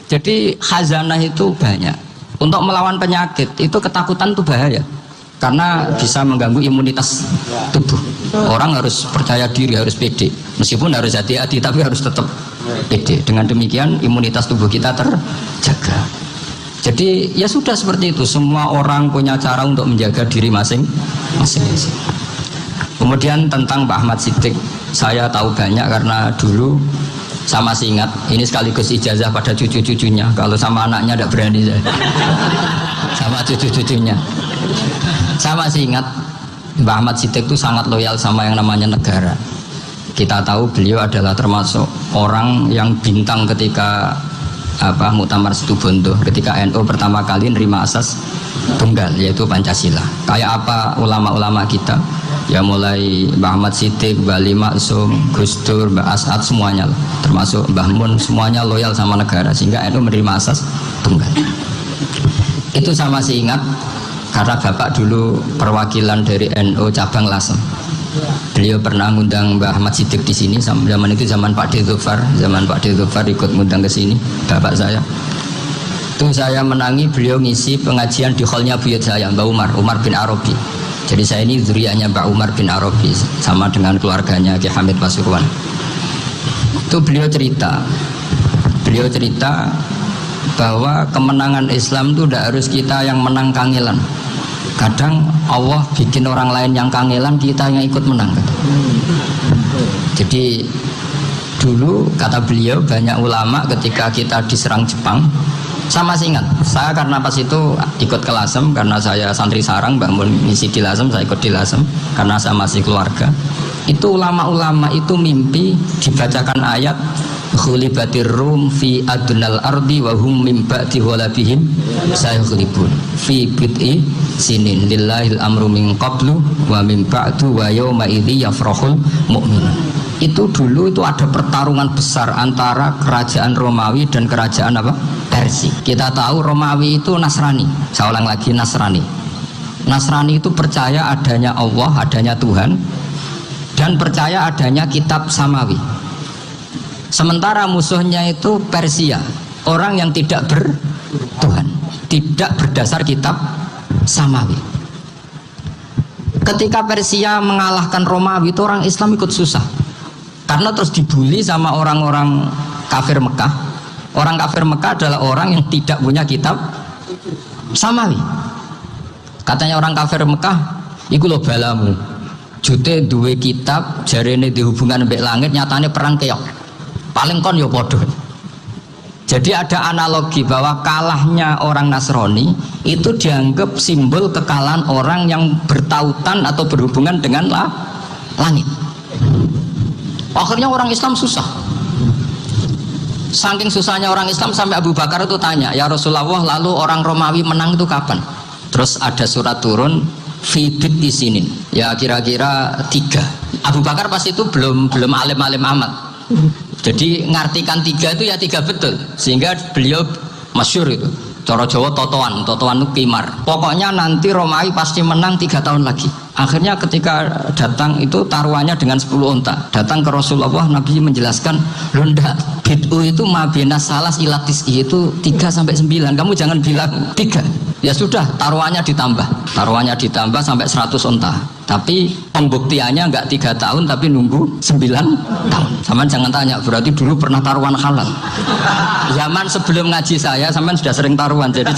Jadi khazanah itu banyak. Untuk melawan penyakit itu ketakutan itu bahaya. Karena bisa mengganggu imunitas tubuh. Orang harus percaya diri, harus pede. Meskipun harus hati-hati, tapi harus tetap pede. Dengan demikian imunitas tubuh kita terjaga. Jadi ya sudah seperti itu. Semua orang punya cara untuk menjaga diri masing-masing. Kemudian tentang Pak Ahmad Siddiq, saya tahu banyak karena dulu saya masih ingat. Ini sekaligus ijazah pada cucu-cucunya. Kalau sama anaknya tidak berani saya. Sama cucu-cucunya. Saya masih ingat Mbah Ahmad Siddiq itu sangat loyal sama yang namanya negara. Kita tahu beliau adalah termasuk orang yang bintang ketika Muktamar Situbondo, ketika NU pertama kali nerima asas tunggal yaitu Pancasila. Kayak apa ulama-ulama kita? Ya mulai Mbah Ahmad Siddiq, Mbah Ali Maksum, Gus Dur, Mbah As'ad semuanya, termasuk Mbah Mun, semuanya loyal sama negara sehingga NU menerima asas tunggal. Itu saya masih ingat. Karena bapak dulu perwakilan dari NU cabang Lasem. Beliau pernah ngundang Mbah Ahmad Siddiq di sini. Zaman itu zaman Pak Dzufar, ikut ngundang ke sini. Bapak saya. Itu saya menangi beliau ngisi pengajian di hallnya buyut saya, Mbah Umar bin Arabi. Jadi saya ini zuriyahnya Mbah Umar bin Arabi, sama dengan keluarganya Ki Hamid Pasuruan. Itu beliau cerita bahwa kemenangan Islam itu tidak harus kita yang menang kangelan. Kadang Allah bikin orang lain yang kangelan, kita yang ikut menang. Jadi dulu kata beliau banyak ulama ketika kita diserang Jepang. Saya masih ingat, saya karena pas itu ikut ke Lasem karena saya santri sarang, bangun misi di Lasem, saya ikut di Lasem karena saya masih keluarga. Itu ulama-ulama itu mimpi dibacakan ayat khulibatir rum fi adnal ardi wa hum min ba'di ghalabihim sayaghlibun fi bid'i sinin lillahil amru min qablu wa min ba'du wa yawma idzi yafrahul mu'minun. Itu dulu itu ada pertarungan besar antara kerajaan Romawi dan kerajaan Persia. Kita tahu Romawi itu Nasrani. Saya ulang lagi, Nasrani. Nasrani itu percaya adanya Allah, adanya Tuhan, dan percaya adanya kitab samawi. Sementara musuhnya itu Persia, orang yang tidak bertuhan, tidak berdasar kitab samawi. Ketika Persia mengalahkan Romawi, itu orang Islam ikut susah karena terus dibully sama orang-orang kafir Mekah. Orang kafir Mekah adalah orang yang tidak punya kitab samawi. Katanya orang kafir Mekah, iku lho balamu, jute duwe kitab jarene dihubungan mbek langit, nyatane perang keok. Paling kon yo podo. Jadi ada analogi bahwa kalahnya orang Nasrani itu dianggap simbol kekalahan orang yang bertautan atau berhubungan dengan langit. Akhirnya orang Islam susah. Saking susahnya orang Islam sampai Abu Bakar itu tanya, ya Rasulullah, lalu orang Romawi menang itu kapan? Terus ada surat turun fibit di sini. Ya kira-kira 3. Abu Bakar pas itu belum alim-alim amat. Jadi ngartikan 3 itu ya 3 betul, sehingga beliau masyhur itu. Cara Jawa totoan itu kimar. Pokoknya nanti Romawi pasti menang 3 tahun lagi. Akhirnya ketika datang itu taruhannya dengan 10 unta. Datang ke Rasulullah, Nabi menjelaskan, "Loh ndak, bid'u itu mabena salas ilatis itu 3 sampai 9. Kamu jangan bilang 3." Ya sudah, taruhannya ditambah sampai 100 unta. Tapi pembuktiannya enggak 3 tahun tapi nunggu 9 tahun. Saman jangan tanya, berarti dulu pernah taruhan halal. Zaman sebelum ngaji saya, saman sudah sering taruhan, jadi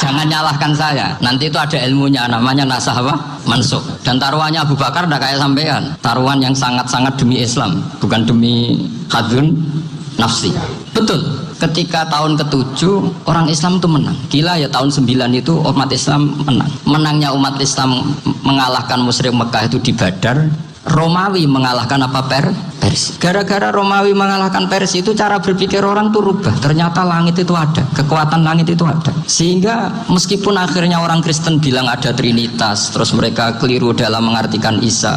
jangan nyalahkan saya. Nanti itu ada ilmunya, namanya nasah mansukh. Dan taruhannya Abu Bakar enggak kayak sampean. Taruhan yang sangat-sangat demi Islam, bukan demi hadun nafsi. Betul. Ketika tahun ke-7 orang Islam itu menang. Gila ya, tahun 9 itu umat Islam menang. Menangnya umat Islam mengalahkan musyrik Mekah itu di Badar. Romawi mengalahkan Persia. Gara-gara Romawi mengalahkan Persia itu cara berpikir orang tuh rubah. Ternyata langit itu ada, kekuatan langit itu ada. Sehingga meskipun akhirnya orang Kristen bilang ada Trinitas, terus mereka keliru dalam mengartikan Isa,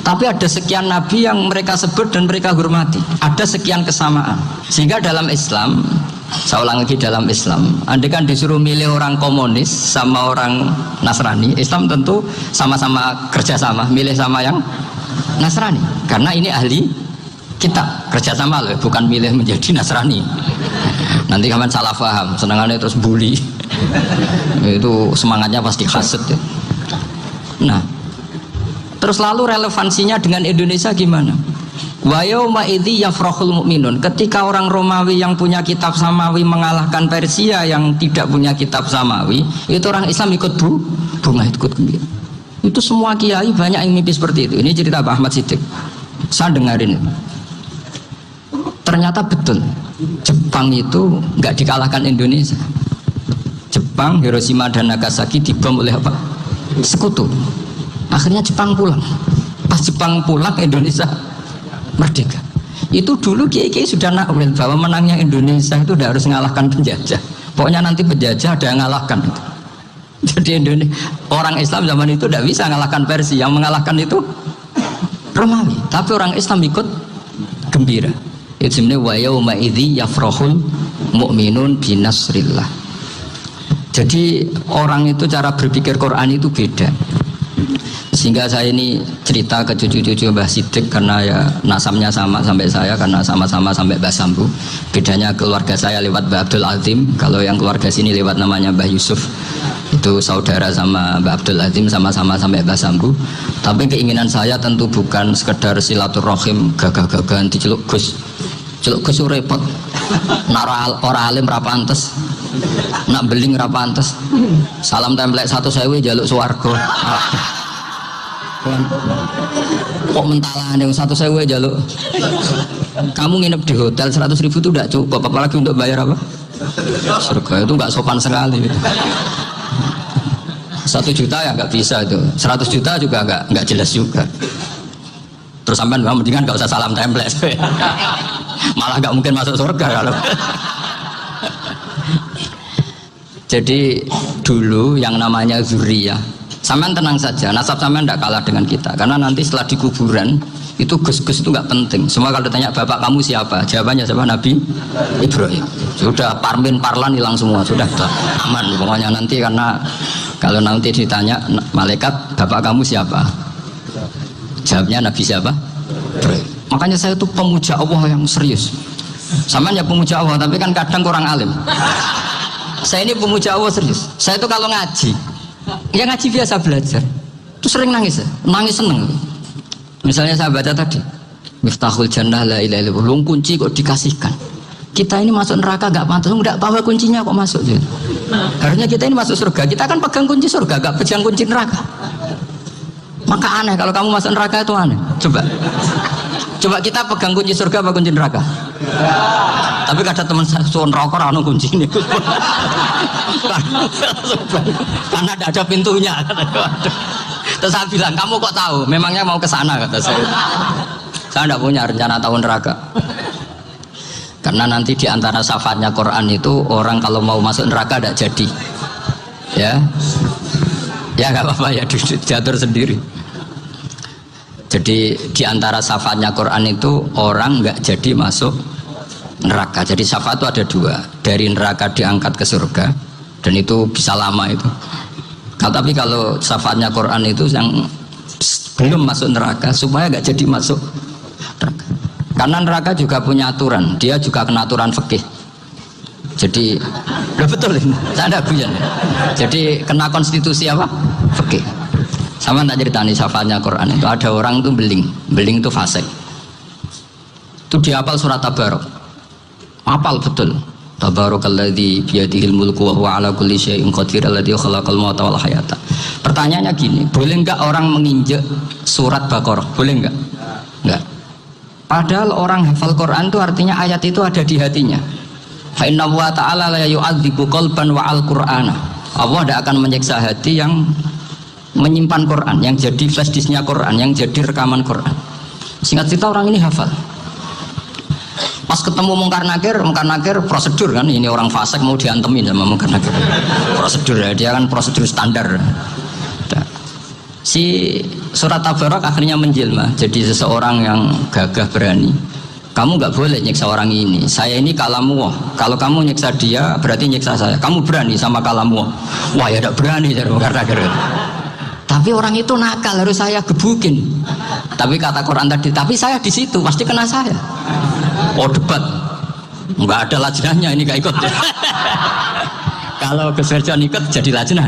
tapi ada sekian nabi yang mereka sebut dan mereka hormati. Ada sekian kesamaan. Sehingga dalam Islam, saya ulang lagi, dalam Islam, andai kan disuruh milih orang komunis sama orang Nasrani, Islam tentu sama-sama kerjasama, milih sama yang Nasrani. Karena ini ahli kitab, kerjasama loh, bukan milih menjadi Nasrani. Nanti kamu salah paham, senangannya terus bully. Itu semangatnya pasti hasad ya. Nah, terus lalu relevansinya dengan Indonesia gimana? Wa yauma idzi yafrahul mu'minun. Ketika orang Romawi yang punya kitab Samawi mengalahkan Persia yang tidak punya kitab Samawi, itu orang Islam ikut bunga, ikut gembira. Itu semua kiai banyak yang mimpi seperti itu. Ini cerita Pak Ahmad Siddiq. Saya dengarin. Ternyata betul. Jepang itu nggak dikalahkan Indonesia. Jepang, Hiroshima dan Nagasaki dibom oleh apa? Sekutu. Akhirnya Jepang pulang. Pas Jepang pulang, Indonesia merdeka. Itu dulu kiai-kiai sudah nakwil bahwa menangnya Indonesia itu tidak harus mengalahkan penjajah. Pokoknya nanti penjajah ada yang mengalahkan. Jadi Indonesia, orang Islam zaman itu tidak bisa mengalahkan Persia. Yang mengalahkan itu Romawi. Tapi orang Islam ikut gembira. Itu sebenarnya wa yauma idzi yafrahul mu'minun binasrillah. Jadi orang itu cara berpikir Quran itu beda. Sehingga saya ini cerita ke cucu-cucu Mbah Siddiq karena ya nasabnya sama sampai saya, karena sama-sama sampai Mbah Sambu. Bedanya keluarga saya lewat Mbah Abdul Azim, kalau yang keluarga sini lewat namanya Mbah Yusuf. Itu saudara sama Mbah Abdul Azim, sama-sama sampai Mbah Sambu. Tapi keinginan saya tentu bukan sekedar silaturahim gagah-gagahan diceluk Gus. Celuk Gus repot. Nara ora alim ra pantes. Nak beling ra pantes. Salam templek 1.000 jaluk swarga. Kok mentalan yang 1.000 jaluk. Kamu nginep di hotel 100.000 itu tidak cukup, apalagi untuk bayar apa? Surga. Itu nggak sopan sekali. 1 juta ya nggak bisa itu. 100 juta juga nggak jelas juga. Terus sampean mendingan nggak usah salam template. Malah nggak mungkin masuk surga kalau. Jadi dulu yang namanya zuriyah. Sampean tenang saja, nasab sampean tidak kalah dengan kita. Karena nanti setelah di kuburan itu gus-gus itu nggak penting. Semua kalau ditanya bapak kamu siapa, jawabannya siapa? Nabi Ibrahim. Sudah parmin parlan hilang semua, sudah aman. Pokoknya nanti karena kalau nanti ditanya malaikat bapak kamu siapa, jawabnya Nabi siapa? Ibrahim. Makanya saya itu pemuja Allah yang serius. Sampean ya pemuja Allah, tapi kan kadang kurang alim. Saya ini pemuja Allah serius. Saya itu kalau ngaji, ya ngaji biasa belajar, itu sering nangis, nangis seneng. Misalnya saya baca tadi, Miftahul Jannah la ilaha illallah, kunci kok dikasihkan. Kita ini masuk neraka gak pantas, enggak bawa kuncinya kok masuk. Harusnya kita ini masuk surga, kita kan pegang kunci surga, gak pegang kunci neraka. Maka aneh kalau kamu masuk neraka itu aneh. Coba kita pegang kunci surga apa kunci neraka? Tapi kadang teman saya suon rokok anu kunci ini. Karena tidak ada pintunya. Terus saya bilang, kamu kok tahu? Memangnya mau ke sana, kata saya. Saya tidak punya rencana tahun neraka. Karena nanti di antara syafaatnya Quran itu orang kalau mau masuk neraka tidak jadi. Ya nggak apa-apa ya, diatur sendiri. Jadi di antara syafaatnya Quran itu orang nggak jadi masuk neraka. Jadi syafaat itu ada 2, dari neraka diangkat ke surga, dan itu bisa lama itu. Tapi kalau syafaatnya Quran itu yang belum masuk neraka supaya nggak jadi masuk neraka. Karena neraka juga punya aturan, dia juga kena aturan fikih. Jadi betul ini, saya ada guyon. Jadi kena konstitusi apa? Fikih. Sama tak ceritani syafaatnya Quran itu, ada orang itu beling itu fasik. Itu dihafal surat Tabarok. Hafal betul. Tabarakalladzi biyadihil mulku wa huwa ala kulli syai'in qadir alladzi khalaqal mauta wal hayata. Pertanyaannya gini, boleh enggak orang menginjak surat Baqarah? Boleh enggak? Enggak. Padahal orang hafal Quran itu artinya ayat itu ada di hatinya. Fa inna wa ta'ala la yu'adzibu qalban wa al-Qur'ana. Allah tidak akan menyiksa hati yang menyimpan Quran, yang jadi flash disknya Quran, yang jadi rekaman Quran. Singkat cerita orang ini hafal. Pas ketemu Mungkar Nakir prosedur kan, ini orang fasik mau diantemin sama Mungkar Nakir. Prosedur ya, dia kan prosedur standar. Si surat Tabarak akhirnya menjelma jadi seseorang yang gagah berani. Kamu nggak boleh nyiksa orang ini. Saya ini kalamu. Kalau kamu nyiksa dia berarti nyiksa saya. Kamu berani sama kalamu. Wah ya tidak berani dari Mungkar Nakir. Tapi orang itu nakal, harus saya gebukin. Tapi kata Quran tadi, tapi saya di situ pasti kena saya. Oh debat. Enggak ada lajnahnya, ini gak ikut. Kalau Gus Werjon ikut jadi lajnah.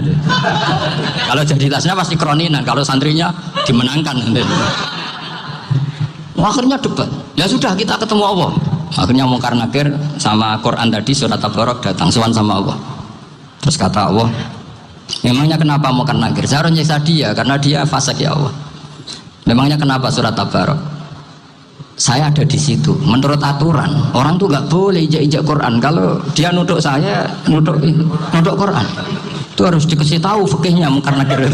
Kalau jadi lajnah pasti kroninan, kalau santrinya dimenangkan. Akhirnya debat. Ya sudah, kita ketemu Allah. Akhirnya Mungkar Nakir sama Quran tadi surat Tabarok datang sowan sama Allah. Terus kata Allah, memangnya kenapa Mungkar Nakir? Saya harus nyiksa dia karena dia fasik ya Allah. Memangnya kenapa surat Tabarok? Saya ada di situ. Menurut aturan orang tuh nggak boleh ijak-ijak Quran. Kalau dia nuduk saya, nuduk Quran, itu harus dikasih tahu fikihnya Mungkar Nakir.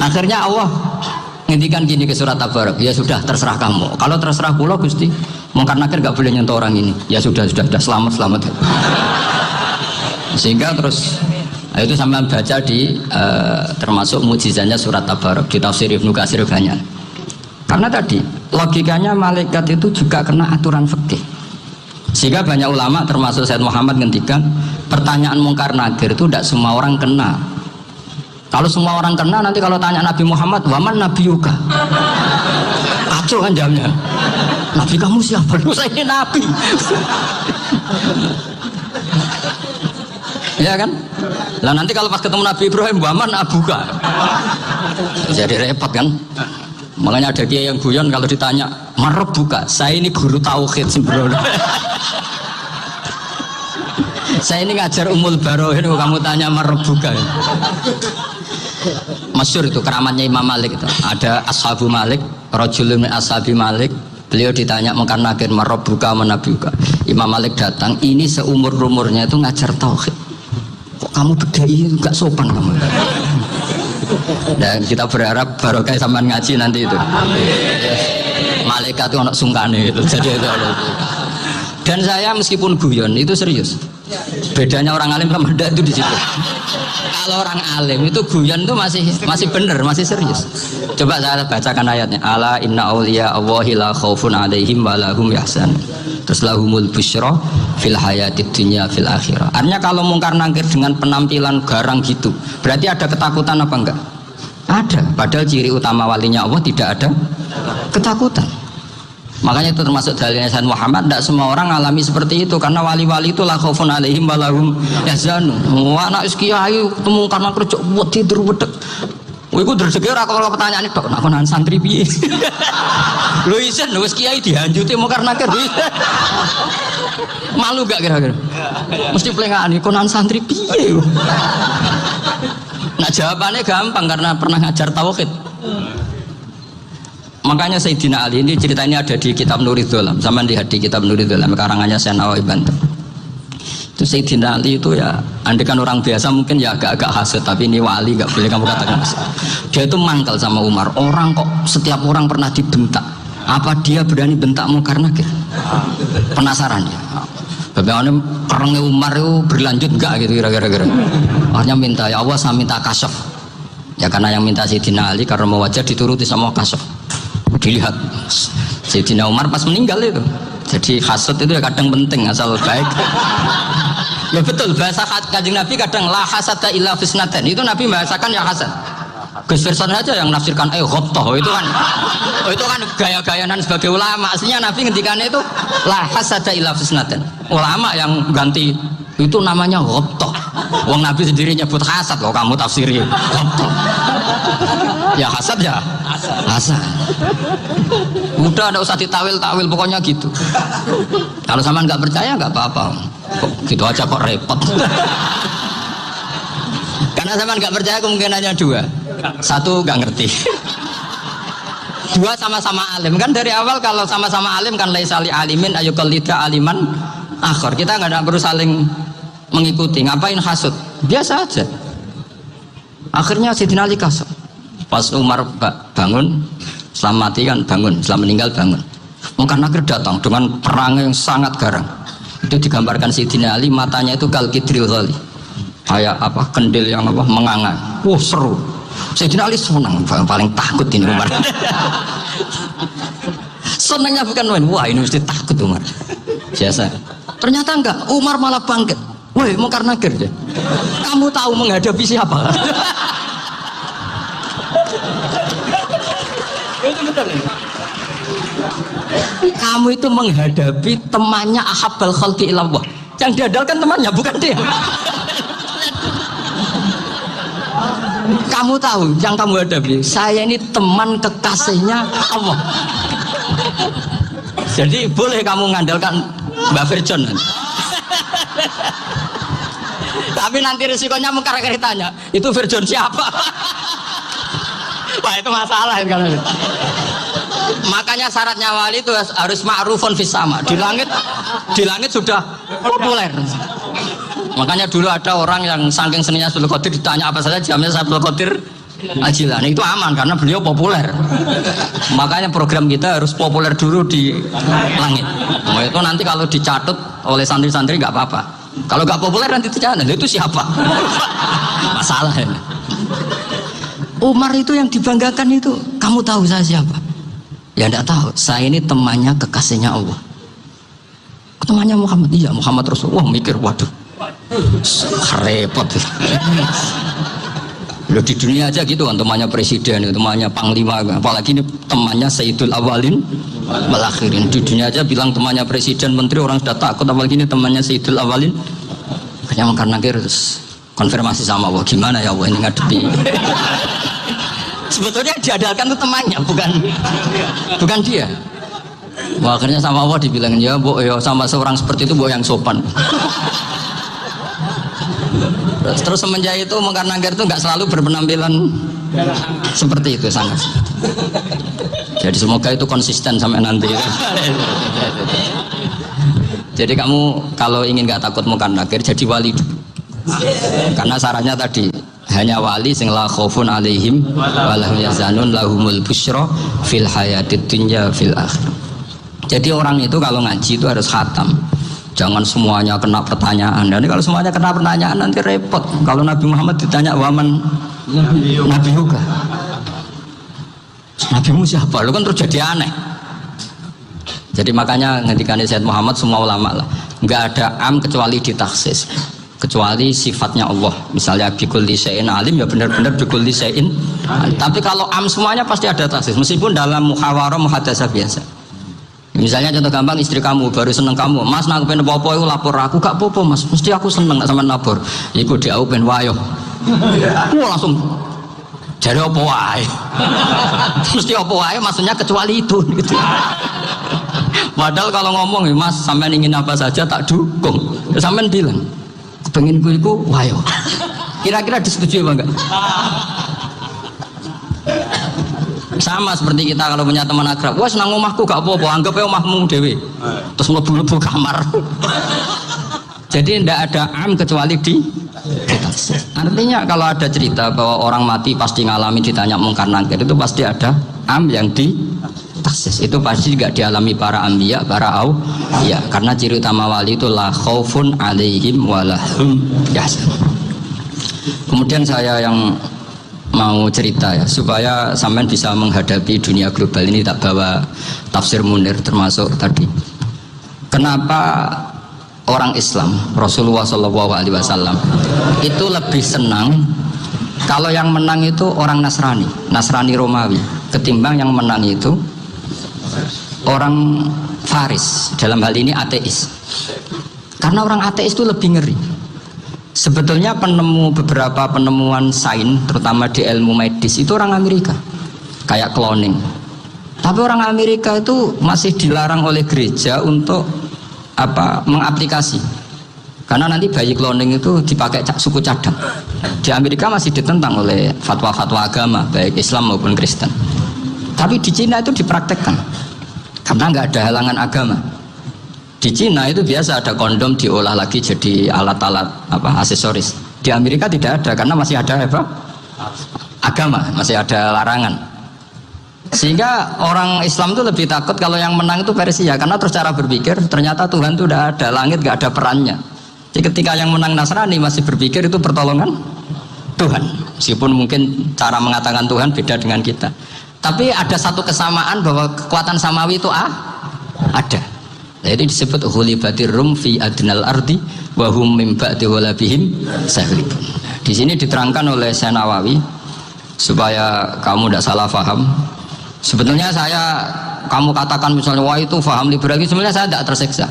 Akhirnya Allah ngendikan gini ke surat Tabarok, ya sudah terserah kamu. Kalau terserah pulau Gusti, Mungkar Nakir nggak boleh nyentuh orang ini. Ya sudah selamat. Sehingga terus itu sampai baca di termasuk mujizatnya surat Tabarok di tafsir Ibnu Katsir banyak. Karena tadi logikanya malaikat itu juga kena aturan fikih. Sehingga banyak ulama termasuk Said Muhammad ngendikan pertanyaan Mungkar Nakir itu tidak semua orang kena. Kalau semua orang kena, nanti kalau tanya Nabi Muhammad, waman Nabi Yuka, kacau kan jamnya. Nabi kamu siapa? Lu saya ini Nabi. Ya kan? Lah nanti kalau pas ketemu Nabi Ibrahim, waman Abuka, jadi repot kan? Makanya ada kiai yang guyon kalau ditanya, Marebuka, saya ini guru tauhid sembrono. Saya ini ngajar Umul Barohin, kamu tanya Marebuka. Masyhur itu keramatnya Imam Malik itu. Ada Ashabu Malik, Rajulun min Ashabi Malik. Beliau ditanya Mungkar Nakir, Marebuka menabiuka. Imam Malik datang, ini seumur-umurnya itu ngajar tauhid. Kok kamu bedai enggak sopan kamu? Dan kita berharap barokah sampean ngaji nanti itu. Malaikat itu anak sungkane itu. Jadi itu. Dan saya meskipun guyon itu serius. Bedanya orang alim sama ndak itu di situ. Kalau orang alim itu guyon itu masih benar, masih serius. Coba saya bacakan ayatnya. Ala inna auliya Allahi la khaufun alaihim wa lahum yahzanun. Terus lahumul busyra fil hayatid dunya fil akhirah. Artinya kalau Mungkar Nakir dengan penampilan garang gitu, berarti ada ketakutan apa enggak? Ada. Padahal ciri utama walinya Allah tidak ada ketakutan. Makanya itu termasuk dalilnya Sayyid Muhammad, tidak semua orang alami seperti itu karena wali-wali itu la khaufun alaihim wa lahum yahzanun. Wah anak kiai ketemu karena kerja wedi wedeg. Iku rezeki ora kok pertanyaan itu, nak konan santri piye? Lho isen wis kiai dihanjuti Mungkar Nakir. Malu gak kira-kira? Mesti plengaan konan santri piye? Nah jawabannya gampang karena pernah ngajar tauhid. Makanya Sayyidina Ali ini cerita ini ada di kitab Nurul Dholam. Sama lihat di kitab Nurul Dholam karangannya Syekh Nawawi Banten. Itu Sayyidina Ali itu ya, andekan orang biasa mungkin ya agak-agak hasad, tapi ini wali gak boleh kamu katakan hasad. Dia itu mangkal sama Umar. Orang kok setiap orang pernah dibentak, apa dia berani bentak Mungkar Nakir? Penasaran ya. Bagaimana kerengnya Umar itu berlanjut enggak gitu kira-kira. Akhirnya minta, ya Allah saya minta kasyaf. Ya karena yang minta Sayyidina Ali karena mau wajah dituruti sama kasyaf. Dilihat Sayyidina Umar pas meninggal itu. Jadi hasad itu ya kadang penting asal baik. Ya betul, bahasa Kanjeng Nabi kadang la hasada illa fisnaten. Itu Nabi bahasakan ya hasad. Gus Werson aja yang nafsirkan ghabtah itu kan gaya-gayanan sebagai ulama. Aslinya Nabi ngendikannya itu la hasada illa fisnaten. Ulama yang ganti itu namanya ghabtah. Wong Nabi sendiri nyebut hasad kok kamu tafsiri ghabtah. Ya hasad ya hasad. Udah enggak usah ditawil-tawil pokoknya gitu. Kalau sampean nggak percaya nggak apa-apa. Kok gitu aja kok repot. Karena sampean nggak percaya kemungkinannya dua. Satu nggak ngerti. Dua sama-sama alim. Kan dari awal kalau sama-sama alim kan laisali alimin ayuqallida aliman akhir. Kita nggak perlu saling mengikuti. Ngapain hasud? Biasa aja. Akhirnya Sayyidina Ali kasar. Pas Umar bangun, setelah mati kan bangun, setelah meninggal bangun. Mungkar Nakir datang dengan perang yang sangat garang. Itu digambarkan Sayyidina Ali, matanya itu kal kidril ghali. Kayak apa? Kendil yang apa? Menganga. Wah seru. Sayyidina Ali senang, paling takut ini Umar. Senangnya bukan main. Wah ini mesti takut Umar. Biasa. Ternyata enggak. Umar malah bangkit. Woi Mungkar Nakir deh. Kamu tahu menghadapi siapa? Itu betul ya? Kamu itu menghadapi temannya ahabbal khalqi ilallah. Yang diandalkan temannya bukan dia. Kamu tahu yang kamu hadapi, saya ini teman kekasihnya Allah. Jadi boleh kamu mengandalkan Mbak Virjon. Tapi nanti risikonya mungkar tanya, itu Virjon siapa? Wah itu masalah kan. Makanya syaratnya wali itu harus ma'rufun fis sama. Di langit sudah populer. Makanya dulu ada orang yang saking seninya Abdul Qadir ditanya apa saja jamnya Abdul Qadir Al-Jilani, itu aman karena beliau populer. Makanya program kita harus populer dulu di langit. Nah, itu nanti kalau dicatut oleh santri-santri nggak apa-apa. Kalau nggak populer nanti ditanya, itu siapa? Masalah ini. Umar itu yang dibanggakan itu, kamu tahu saya siapa? Ya enggak tahu, saya ini temannya kekasihnya Allah. Temannya Muhammad, iya Muhammad Rasulullah. Mikir, waduh, repot. Loh, di dunia aja gitu kan, temannya presiden, temannya panglima, apalagi ini temannya Sayyidul Awalin wal Akhirin. Di dunia aja bilang temannya presiden, menteri, orang sudah takut, apalagi ini temannya Sayyidul Awalin. Makanya karena terus konfirmasi sama Allah, gimana ya Allah ini ngadepi. Sebetulnya diandalkan itu temannya, bukan dia. Wah, akhirnya sama Allah dibilang, ya bu, ya sama seorang seperti itu bu yang sopan. Terus semenjak itu Mungkar Nakir itu nggak selalu berpenampilan seperti itu sangat. Jadi semoga itu konsisten sampai nanti. Jadi kamu kalau ingin nggak takut Mungkar Nakir, jadi wali dulu. Karena syaratnya tadi hanya wali sing la khaufun alaihim wa lahum yahzanun lahumul busyra fil hayatid dunya fil akhirah. Jadi orang itu kalau ngaji itu harus khatam. Jangan semuanya kena pertanyaan. Dan kalau semuanya kena pertanyaan nanti repot. Kalau Nabi Muhammad ditanya waman Nabi juga. Nabimu siapa? Lu kan terus jadi aneh. Jadi makanya ngendikane Sayyid Muhammad semua ulama lah, enggak ada am kecuali ditaksis. Kecuali sifatnya Allah. Misalnya bikulli syai'in alim, ya benar-benar bikulli syai'in. Tapi kalau am semuanya pasti ada taksis. Meskipun dalam muhawarah muhadasah biasa. Misalnya contoh gampang, istri kamu baru seneng kamu, mas nak pengen apa-apa itu lapor aku, gak apa-apa mas, mesti aku seneng gak sama lapor. Iku dia aku pengen wayo. Langsung jadi apa wae. Mesti apa wae maksudnya kecuali itu gitu. Padahal kalau ngomong, mas sampean ingin apa saja tak dukung. Sampean bilang, pengen ku iku wayo. Kira-kira disetujui apa enggak? Sama seperti kita kalau punya teman akrab, wah senang omahku gak apa-apa, anggap ya omahmu dewe, terus mlebu-mlebu kamar. Jadi tidak ada am kecuali di artinya kalau ada cerita bahwa orang mati pasti ngalami ditanya Mungkar Nakir, itu pasti ada am yang di taksis. Itu pasti juga dialami para anbiya, para ya, karena ciri utama wali itu la khaufun alaihim walahum yahzanun. Kemudian saya yang mau cerita ya, supaya sampean bisa menghadapi dunia global ini, tak bawa tafsir Munir termasuk tadi. Kenapa orang Islam Rasulullah SAW itu lebih senang kalau yang menang itu orang Nasrani Romawi, ketimbang yang menang itu orang Faris, dalam hal ini ateis. Karena orang ateis itu lebih ngeri. Sebetulnya beberapa penemuan sains, terutama di ilmu medis, itu orang Amerika, kayak cloning. Tapi orang Amerika itu masih dilarang oleh gereja untuk mengaplikasi. Karena nanti bayi cloning itu dipakai suku cadang. Di Amerika masih ditentang oleh fatwa-fatwa agama, baik Islam maupun Kristen. Tapi di Cina itu dipraktekkan, karena nggak ada halangan agama. Di Cina itu biasa ada kondom diolah lagi jadi alat-alat aksesoris. Di Amerika tidak ada karena masih ada agama, masih ada larangan. Sehingga orang Islam itu lebih takut kalau yang menang itu Persia, karena terus cara berpikir ternyata Tuhan itu tidak ada, langit nggak ada perannya. Jadi ketika yang menang Nasrani masih berpikir itu pertolongan Tuhan, meskipun mungkin cara mengatakan Tuhan beda dengan kita. Tapi ada satu kesamaan bahwa kekuatan samawi itu ada. Jadi disebut ghulibatir rum fi adnal ardi wa hum min ba'di ghalabihim saghlibun. Di sini diterangkan oleh Syekh Nawawi supaya kamu tidak salah paham. Sebetulnya saya kamu katakan misalnya wah itu paham liberal, sebenarnya saya tidak tersiksa.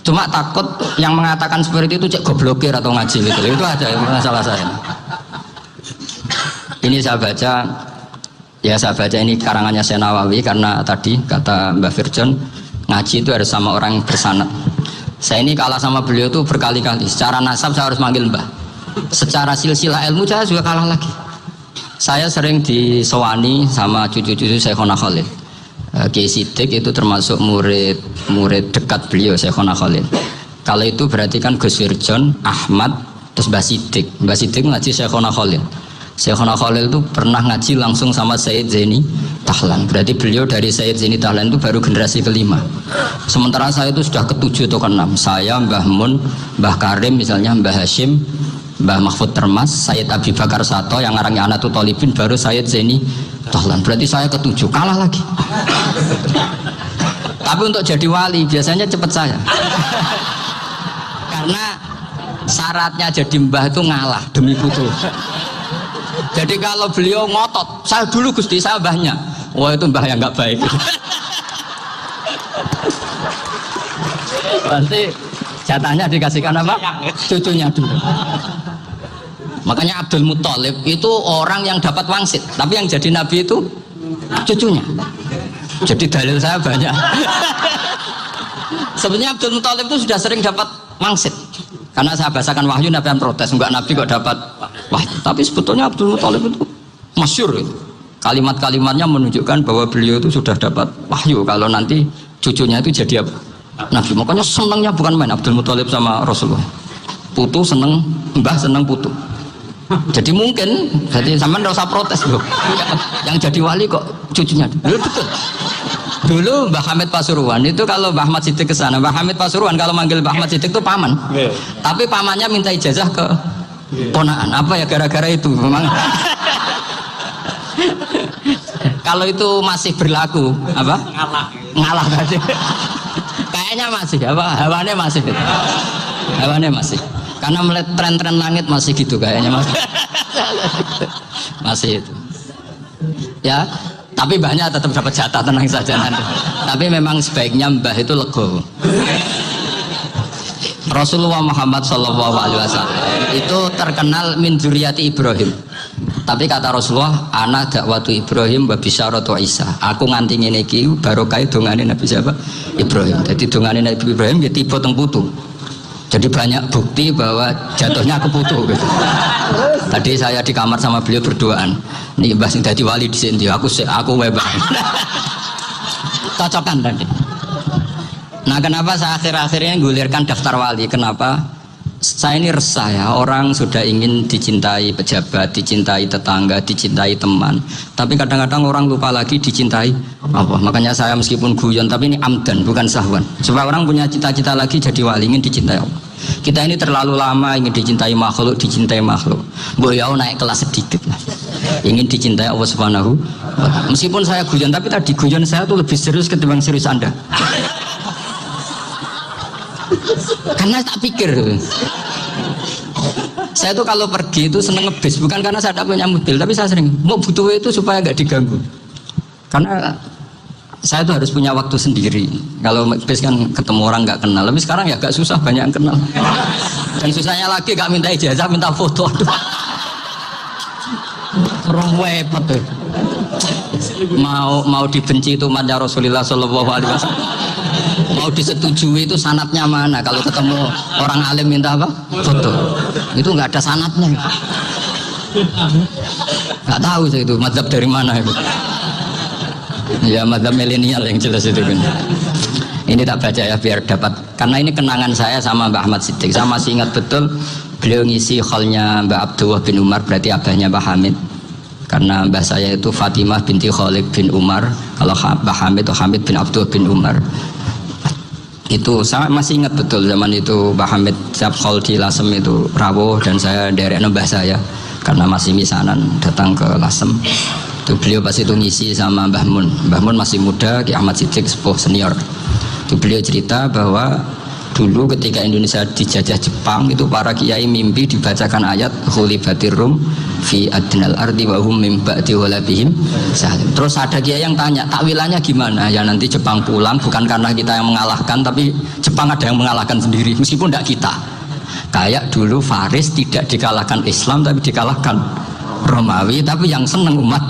Cuma takut yang mengatakan seperti itu cek goblokir atau ngaji gitu. Itu aja masalah saya. Ini saya baca ini karangannya Syekh Nawawi karena tadi kata Mbah Firjon ngaji itu harus sama orang yang bersanad. Saya ini kalah sama beliau tuh berkali-kali. Secara nasab saya harus manggil Mbah. Secara silsilah ilmu saya juga kalah lagi. Saya sering disewani sama cucu-cucu Syekhona Khalil. Kiai Sidik itu termasuk murid dekat beliau Syekhona Khalil. Kalau itu berarti kan Gus Firjon, Ahmad, terus Mbah Sidik. Mbah Sidik ngaji Syekhona Khalil. Syekhona Khalil itu pernah ngaji langsung sama Sayyid Zaini Tahlan. Berarti beliau dari Sayyid Zaini Tahlan itu baru generasi kelima. Sementara saya itu sudah ketujuh atau keenam. Saya, Mbah Mun, Mbah Karim misalnya, Mbah Hashim, Mbah Mahfud Termas, Sayyid Abi Bakar Sato yang ngarangnya Anatul Talibin, baru Sayyid Zaini Tahlan. Berarti saya ketujuh, kalah lagi. Tapi untuk jadi wali biasanya cepat saya. Karena syaratnya jadi mbah itu ngalah demi putu. Jadi kalau beliau ngotot, saya dulu Gusti, saya mbahnya. Wah itu mbah yang nggak baik. Nanti jatahnya dikasihkan apa? Cucunya dulu. Makanya Abdul Muthalib itu orang yang dapat wangsit, tapi yang jadi nabi itu cucunya. Jadi dalil saya banyak. Sebenarnya Abdul Muthalib itu sudah sering dapat wangsit. Karena saya bahasakan wahyu, nabi yang protes, enggak nabi kok dapat wahyu. Tapi sebetulnya Abdul Muthalib itu masyhur itu. Kalimat-kalimatnya menunjukkan bahwa beliau itu sudah dapat wahyu kalau nanti cucunya itu jadi apa? Nabi. Makanya senangnya bukan main Abdul Muthalib sama Rasulullah. Putu seneng, mbah seneng putu. Jadi mungkin, jadi sampean nggak usah protes loh. Yang jadi wali kok cucunya. Dulu betul. Dulu Mbah Hamid Pasuruan itu kalau Mbah Ahmad Siddiq ke sana, Mbah Hamid Pasuruan kalau manggil Mbah Ahmad Siddiq itu paman. Tapi pamannya minta ijazah ke ponaan. Apa ya gara-gara itu memang. Kalau itu masih berlaku, apa? Ngalah tadi. Kayaknya masih, apa? Hawannya masih. Karena melihat tren-tren langit masih gitu kayaknya masih itu. Ya, tapi mbahnya tetap dapat jatah, tenang saja nanti. Tapi memang sebaiknya mbah itu legowo. Rasulullah Muhammad SAW itu terkenal min dzurriyyati Ibrahim. Tapi kata Rasulullah, ana dakwatu Ibrahim wa bisyaratu Isa. Aku nganti ngene iki barokah dongane Nabi siapa? Ibrahim. Jadi dongane Nabi Ibrahim ya tiba teng putu. Jadi banyak bukti bahwa jatuhnya ke putu gitu. Tadi saya di kamar sama beliau berduaan. Nih mbah sing dadi wali di sini, aku webah. Cocokan tadi. Nah kenapa saya akhir-akhirnya gulirkan daftar wali? Kenapa? Saya ini resah ya, orang sudah ingin dicintai pejabat, dicintai tetangga, dicintai teman. Tapi kadang-kadang orang lupa lagi dicintai Allah. Makanya saya meskipun guyon, tapi ini amdan, bukan sahwan. Supaya orang punya cita-cita lagi jadi wali, ingin dicintai Allah. Kita ini terlalu lama ingin dicintai makhluk. Boyau naik kelas sedikit lah. Ingin dicintai Allah Subhanahu. Meskipun saya guyon, tapi tadi guyon saya tuh lebih serius ketimbang serius Anda. Karena tak pikir saya tuh kalau pergi itu seneng ngebis, bukan karena saya tidak punya mobil, tapi saya sering mau butuh itu supaya nggak diganggu. Karena saya tuh harus punya waktu sendiri. Kalau ngebis kan ketemu orang nggak kenal, tapi sekarang ya agak susah, banyak yang kenal. Dan susahnya lagi nggak minta ijazah, minta foto. Repot tuh. Mau dibenci itu umatnya Rasulullah Shallallahu Alaihi Wasallam. Mau disetujui itu sanatnya mana? Kalau ketemu orang alim minta apa? Foto. Itu nggak ada sanatnya. Nggak tahu saya itu mazhab dari mana itu. Ya mazhab milenial yang jelas itu kan. Ini tak baca ya biar dapat. Karena ini kenangan saya sama Mbah Ahmad Siddiq. Saya masih ingat betul beliau ngisi khalnya Mbah Abdullah bin Umar, berarti abahnya Mbah Hamid. Karena mbah saya itu Fatimah binti Khalid bin Umar. Kalau Mbah Hamid itu Hamid bin Abdullah bin Umar. Itu saya masih ingat betul zaman itu Mbah Hamid siap khol di Lasem itu rawuh dan saya derek mbah saya karena masih misanan datang ke Lasem. Itu beliau pas itu ngisi sama Mbah Mun. Mbah Mun masih muda, Ki Ahmad Siddiq sepuh senior. Itu beliau cerita bahwa Dulu ketika Indonesia dijajah Jepang itu para kiai mimpi dibacakan ayat khulifatir rum fi adnal ardi wa hum min ba'di ghalabihim salim. Terus ada kiai yang tanya, takwilannya gimana? Ya nanti Jepang pulang bukan karena kita yang mengalahkan, tapi Jepang ada yang mengalahkan sendiri meskipun tidak kita. Kayak dulu Faris tidak dikalahkan Islam tapi dikalahkan Romawi, tapi yang senang umat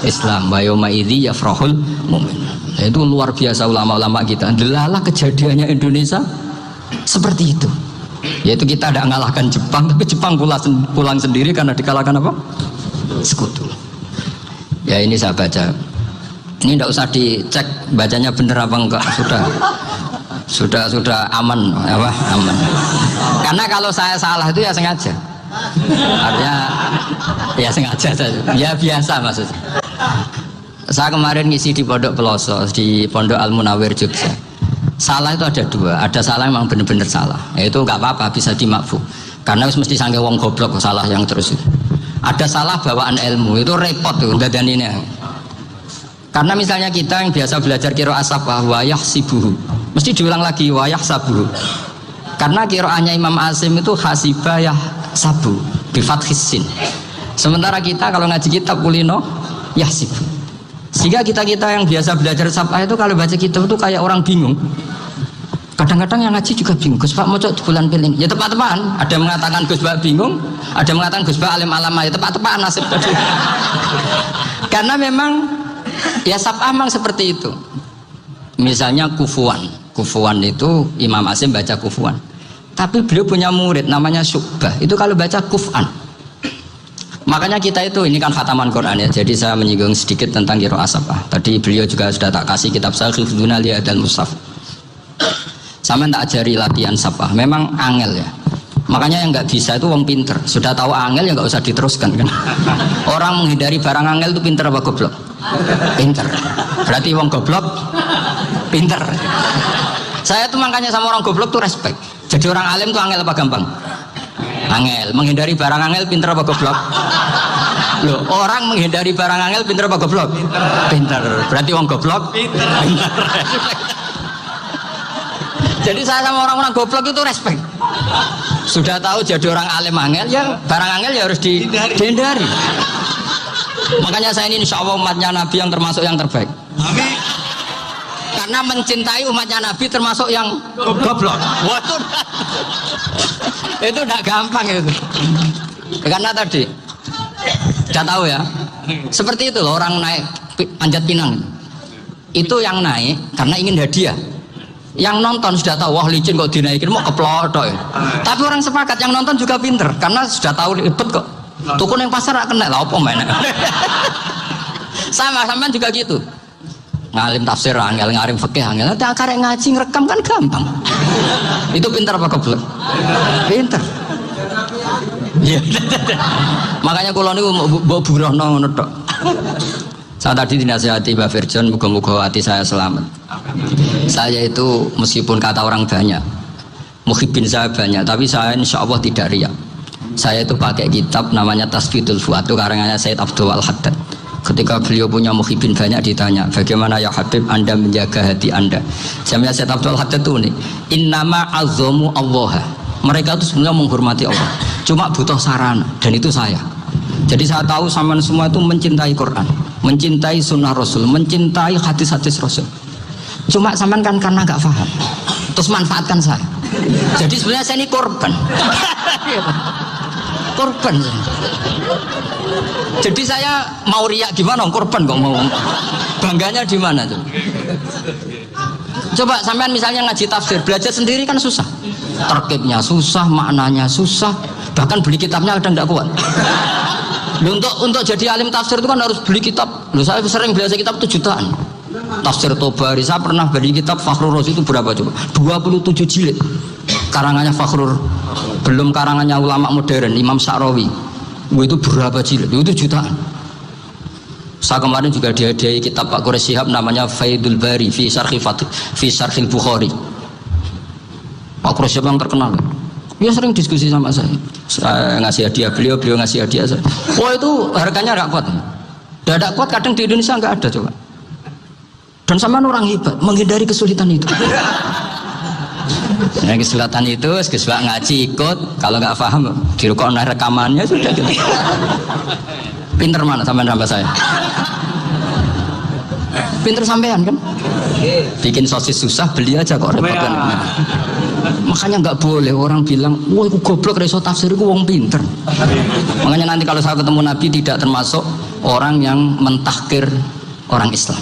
Islam. Wa yauma idzi yafrahul mu'min. Itu luar biasa ulama-ulama kita. Delalah kejadiannya Indonesia seperti itu, yaitu kita tidak mengalahkan Jepang, tapi Jepang pulang sendiri karena dikalahkan apa? Sekutu. Ya ini saya baca. Ini tidak usah dicek bacanya benar apa enggak, sudah aman, apa aman. Karena kalau saya salah itu ya sengaja. Artinya ya sengaja saja. Ya biasa maksudnya. Saya kemarin ngisi di Pondok Peloso, di Pondok Al Munawir Jogja. Salah itu ada dua, ada salah memang benar-benar salah, itu nggak apa-apa, bisa dimakfu karena mesti sange wong goblok salah yang terus itu. Ada salah bawaan ilmu, itu repot tuh dadaninya. Karena misalnya kita yang biasa belajar qiraah asabah wayah sibuhu, mesti diulang lagi wayah sabuhu, karena qiraahnya Imam Asim itu hasibah yah sabu bifathis sin, sementara kita kalau ngaji kitab kulino yah sibu. Sehingga kita yang biasa belajar sabah itu kalau baca kitab itu kayak orang bingung. Kadang-kadang yang ngaji juga bingung. Gus Pak mocok di bulan pilih. Ya tepat-tepatan. Ada mengatakan Gus Pak bingung, ada mengatakan Gus Pak alim alama. Ya tepat-tepatan nasib tadi. Karena memang ya sabah memang seperti itu. Misalnya kufuan. Kufuan itu Imam Asim baca kufuan. Tapi beliau punya murid namanya Syu'bah. Itu kalau baca kuf'an. Makanya kita itu, ini kan khataman Quran ya, jadi saya menyinggung sedikit tentang qiraah sabah. Tadi beliau juga sudah tak kasih kitab saya Hifdzuna li Adal Mushaf. Sama tak ajari latihan sabah, memang angel ya. Makanya yang nggak bisa itu wong pinter, sudah tahu angel ya nggak usah diteruskan kan. Orang menghindari barang angel itu pinter apa goblok? Pinter. Berarti wong goblok pinter. Saya tuh makanya sama orang goblok tuh respect. Jadi orang alim tuh angel apa gampang? Angel. Menghindari barang angel pinter apa goblok? Loh, orang menghindari barang angel pinter apa goblok? Pinter. Berarti wong goblok pinter. Jadi saya sama orang-orang goblok itu respect. Sudah tahu jadi orang alim angel ya barang angel ya harus dihindari. Makanya saya ini insya Allah umatnya Nabi yang termasuk yang terbaik. Amin. Karena mencintai umatnya Nabi termasuk yang goblok. Waduh. Itu tidak gampang itu. Karena tadi sudah tahu ya. Seperti itu loh orang naik Panjat Pinang. Itu yang naik karena ingin hadiah. Yang nonton sudah tahu wah licin kok dinaikin mau keplodok. Tapi orang sepakat yang nonton juga pinter karena sudah tahu ribet kok. Tukun yang pasar gak kena lah apa mainnya. Sama juga gitu. Ngalim tafsir angel, ngalim fikih angel. Nanti akarek ngaji ngerekam kan gampang. Itu pintar apa goblok? Pintar. Iya. Makanya kalau niku mbok burohno ngono tok. Saya tadi dinasihati Mbak Virjon, moga-moga hati saya selamat. Saya itu meskipun kata orang banyak, muhibbin saya banyak, tapi saya insya Allah tidak riak. Saya itu pakai kitab namanya Tasfidul Fuad, itu karangannya Said Abdul Al-Haddad. Ketika beliau punya muhibbin banyak ditanya, bagaimana ya Habib Anda menjaga hati Anda? Jamnya Said Abdul Al-Haddad itu nih, innama azzamu Allah. Mereka itu sebenarnya menghormati Allah, cuma butuh sarana, dan itu saya. Jadi saya tahu sampean semua itu mencintai Quran, mencintai sunnah Rasul, mencintai hadis-hadis Rasul. Cuma sampean kan karena nggak paham, terus manfaatkan saya. Jadi sebenarnya saya ini korban. Korban. Jadi saya mau riak gimana? Korban kok mau. Bangganya di mana tuh? Coba sampean misalnya ngaji tafsir, belajar sendiri kan susah. Terkibnya susah, maknanya susah, bahkan beli kitabnya kadang tidak kuat. Loh, untuk jadi alim tafsir itu kan harus beli kitab. Loh, saya sering belajar kitab itu jutaan. Tafsir Tobari, saya pernah beli kitab Fakhrur Razi itu berapa coba? 27 jilid. Karangannya Fakhrur, belum karangannya ulama modern Imam Sa'rawi. Itu berapa jilid? Itu jutaan. Saya kemarin juga dihadiahi kitab Pak Quraish Shihab namanya Faidul Bari fi Syarhil Bukhari. Pak Quraish Shihab yang terkenal. Dia sering diskusi sama saya ngasih hadiah beliau ngasih hadiah saya. Oh itu harganya nggak kuat. Tidak kuat kadang di Indonesia nggak ada coba. Dan sama orang hebat menghindari kesulitan itu. Yang kesulatan itu, kesebak ngaji ikut, kalau nggak paham dirukon rekamannya sudah gitu. Pinter mana sampean sampai saya? Pinter sampean kan? Bikin sosis susah, beli aja kok repot kan. Makanya nggak boleh orang bilang, wah aku goblok reso tafsir, aku wong pinter. Makanya nanti kalau saya ketemu Nabi tidak termasuk orang yang mentahkir orang Islam.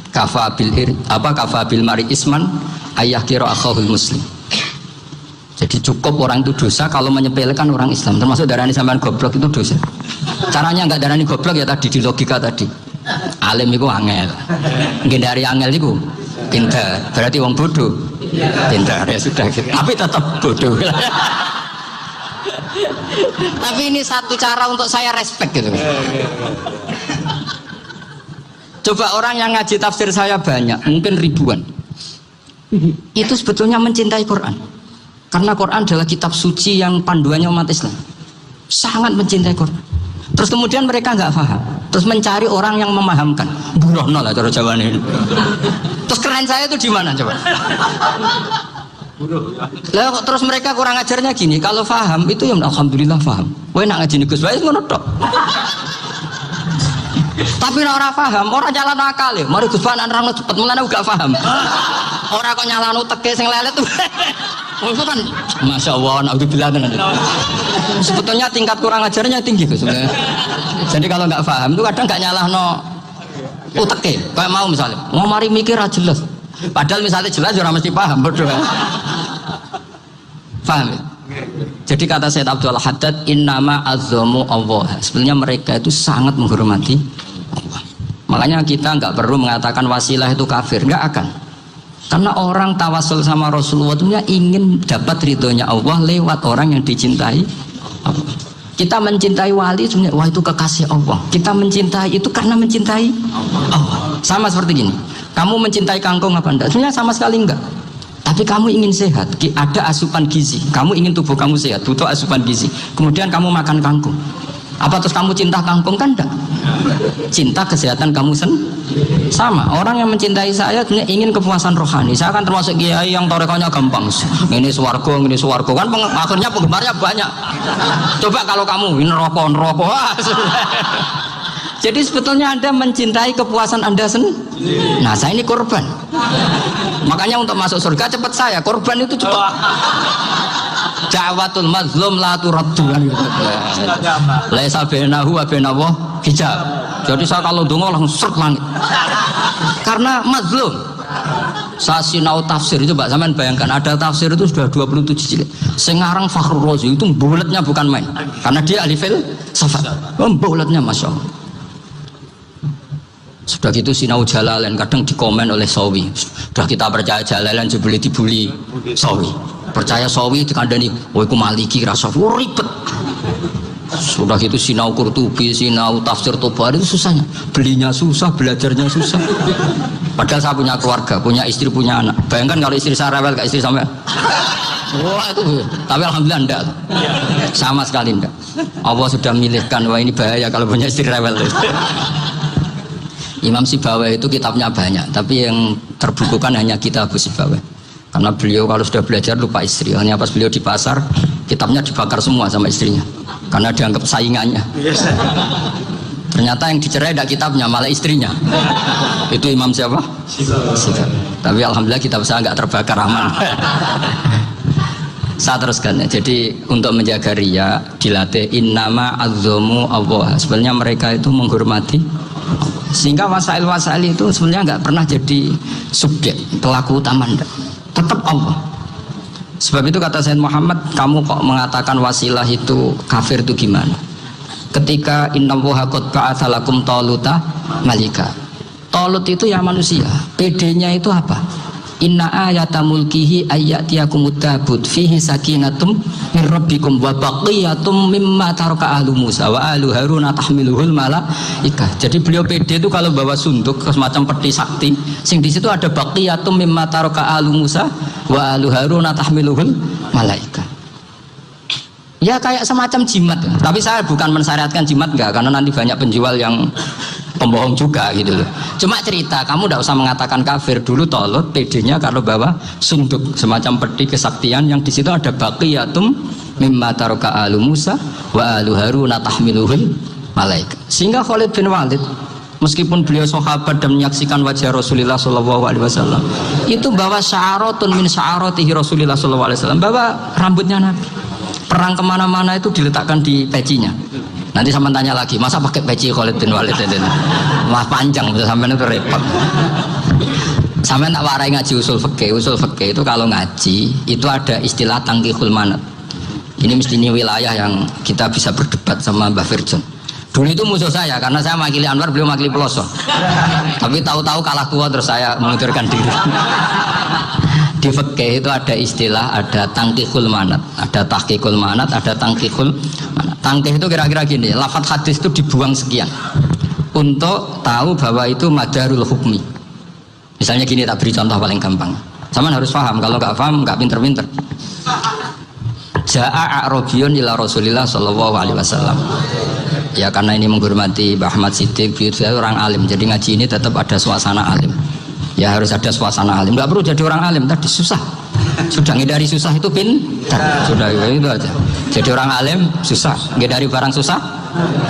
Kafabil mari isman ayah kira akhahul muslim. Jadi cukup orang itu dosa kalau menyepelekan orang Islam, termasuk darani sampean goblok itu dosa. Caranya nggak darani goblok ya tadi di logika tadi. Alim itu angel, dari angel itu pintar, berarti wong bodoh pintar ya sudah gitu. Tapi tetap bodoh. Tapi ini satu cara untuk saya respect gitu. Coba orang yang ngaji tafsir saya banyak, mungkin ribuan. Itu sebetulnya mencintai Quran. Karena Quran adalah kitab suci yang panduannya umat Islam. Sangat mencintai Quran. Terus kemudian mereka nggak paham. Terus mencari orang yang memahamkan. Burono lah cara Jawa ini. Terus keren saya itu di mana coba? Lah terus mereka kurang ajarnya gini. Kalau paham itu ya alhamdulillah paham. Kowe nak ngaji Gus wae ngono tok. Tapi orang paham, orang jalan akal ya. Mari Gus Banan nerangno cepet mulane gak paham. Orang kok nyalano teke sing lelet tuh. Itu kan Masya Allah, naudzubillah tenan. Sebetulnya tingkat kurang ajarnya tinggi Gus. Jadi kalau nggak paham itu kadang nggak nyalahno uteke. Kayak mau misalnya, mau mari mikir aja jelas. Padahal misalnya jelas orang mesti paham, berdua. Paham ya? Jadi kata Sayyid Abdul Haddad, innama azzamu Allah. Sebenarnya mereka itu sangat menghormati Allah. Makanya kita nggak perlu mengatakan wasilah itu kafir, nggak akan. Karena orang tawasul sama Rasulullah itu ingin dapat ridhonya Allah lewat orang yang dicintai Allah. Kita mencintai wali sebenarnya, wah itu kekasih Allah. Kita mencintai itu karena mencintai Allah. Sama seperti gini, kamu mencintai kangkung apa enggak? Sebenarnya sama sekali enggak. Tapi kamu ingin sehat, ada asupan gizi. Kamu ingin tubuh kamu sehat, butuh asupan gizi. Kemudian kamu makan kangkung. Apa terus kamu cinta kangkung? Kan enggak. Cinta kesehatan kamu sama. Orang yang mencintai saya ingin kepuasan rohani. Saya kan termasuk kiai yang torekonya gampang. Ini swarga, kan akhirnya penggemarnya banyak. Coba kalau kamu ini neraka. Jadi sebetulnya Anda mencintai kepuasan Anda sendiri. Nah, saya ini korban. Makanya untuk masuk surga cepat saya. Korban itu cepat. Da'watul mazlum la turaddu. Laisa bainahu wa bainallah hijab. Jadi saya kalau donga langsung seret langit. Karena mazlum. Saya sinau tafsir itu Mbak, sampean bayangkan ada tafsir itu sudah 27 jilid. Sengarang Fakhrul Razi itu bulatnya bukan main. Karena dia ahli filsafat. Bulatnya Masya Allah. Sudah gitu sinau Jalalain kadang dikomen oleh Sawi. Sudah kita percaya Jalalain jebule dibuli Sawi. Percaya Sawi dikandani, "Oh iku Maliki rasa ribet." Sudah gitu sinau Qurtubi, sinau tafsir Tobari itu susahnya. Belinya susah, belajarnya susah. Padahal saya punya keluarga, punya istri, punya anak. Bayangkan kalau istri saya rewel kayak istri sampai. Wah itu, tapi alhamdulillah enggak. Sama sekali enggak. Allah sudah milihkan, wah ini bahaya kalau punya istri rewel. Imam Sibawai itu kitabnya banyak, tapi yang terbukukan hanya kitab Sibawai. Karena beliau kalau sudah belajar lupa istri. Hanya pas beliau di pasar, kitabnya dibakar semua sama istrinya. Karena dianggap saingannya. Ternyata yang dicerai tidak kitabnya, malah istrinya. Itu Imam siapa? Sibawai. Tapi alhamdulillah kitab saya nggak terbakar, aman. Saya teruskan ya. Jadi untuk menjaga riya dilatih innama azzamu Allah. Sebenarnya mereka itu menghormati, sehingga wasail itu sebenarnya nggak pernah jadi subjek pelaku utama, tetap Allah. Sebab itu kata Sayyid Muhammad, kamu kok mengatakan wasilah itu kafir itu gimana? Ketika innallaha qad ba'atsa lakum taluta malika. Talut itu ya manusia. PD-nya itu apa? Inna ayata mulkihi ayyatiyakumud tabut fihi sakinatum min rabbikum wa baqiyatum mimma taraka ahlu Musa wa ahlu Haruna tahmiluhul malaikah. Jadi beliau pede itu kalau bawa sunduk semacam peti sakti, sing di situ ada baqiyatum mimma taraka ahlu Musa wa ahlu Haruna tahmiluhul malaikah. Ya kayak semacam jimat. Tapi saya bukan mensyariatkan jimat enggak, karena nanti banyak penjual yang pembohong juga gitu loh. Cuma cerita, kamu tidak usah mengatakan kafir. Dulu Tolut PD-nya kalau bawa sunduk semacam peti kesaktian yang di situ ada baqiyatum mimma taraka alu Musa wa alu Harun tahmiluhul malaikat. Sehingga Khalid bin Walid meskipun beliau sahabat dan menyaksikan wajah Rasulullah SAW, itu bawa sya'aratun min sya'aratihi Rasulullah SAW, bawa rambutnya Nabi. Perang kemana-mana itu diletakkan di pecinya. Nanti sama tanya lagi, masa pakai peci Khalid bin Walid itu? Wah panjang, sampai itu repot. Sampai tak warai ngaji usul fikih. Usul fikih itu kalau ngaji itu ada istilah tangkihul manat. Ini mesti ini wilayah yang kita bisa berdebat sama Mbah Firjon. Dulu itu musuh saya karena saya makili Anwar, beliau makili Peloso. Tapi tahu-tahu kalah kuat terus saya mengundurkan diri. Di fikih itu ada istilah, ada tangkihul manat, ada tahqiqul manat, ada tangkihul manat. Tangkih itu kira-kira gini, lafaz hadis itu dibuang sekian untuk tahu bahwa itu madarul hukmi. Misalnya gini, tak beri contoh paling gampang. Sama harus paham, kalau nggak paham nggak pinter-pinter. Ja'a a'rabiyun ila Rasulillah sallallahu alaihi wasallam. Ya karena ini menghormati Mbah Ahmad Siddiq, beliau orang alim, jadi ngaji ini tetap ada suasana alim. Ya harus ada suasana alim. Nggak perlu jadi orang alim, tadi susah. Sudah ngedari susah itu pintar. Sudah itu aja. Jadi orang alim susah, ngedari barang susah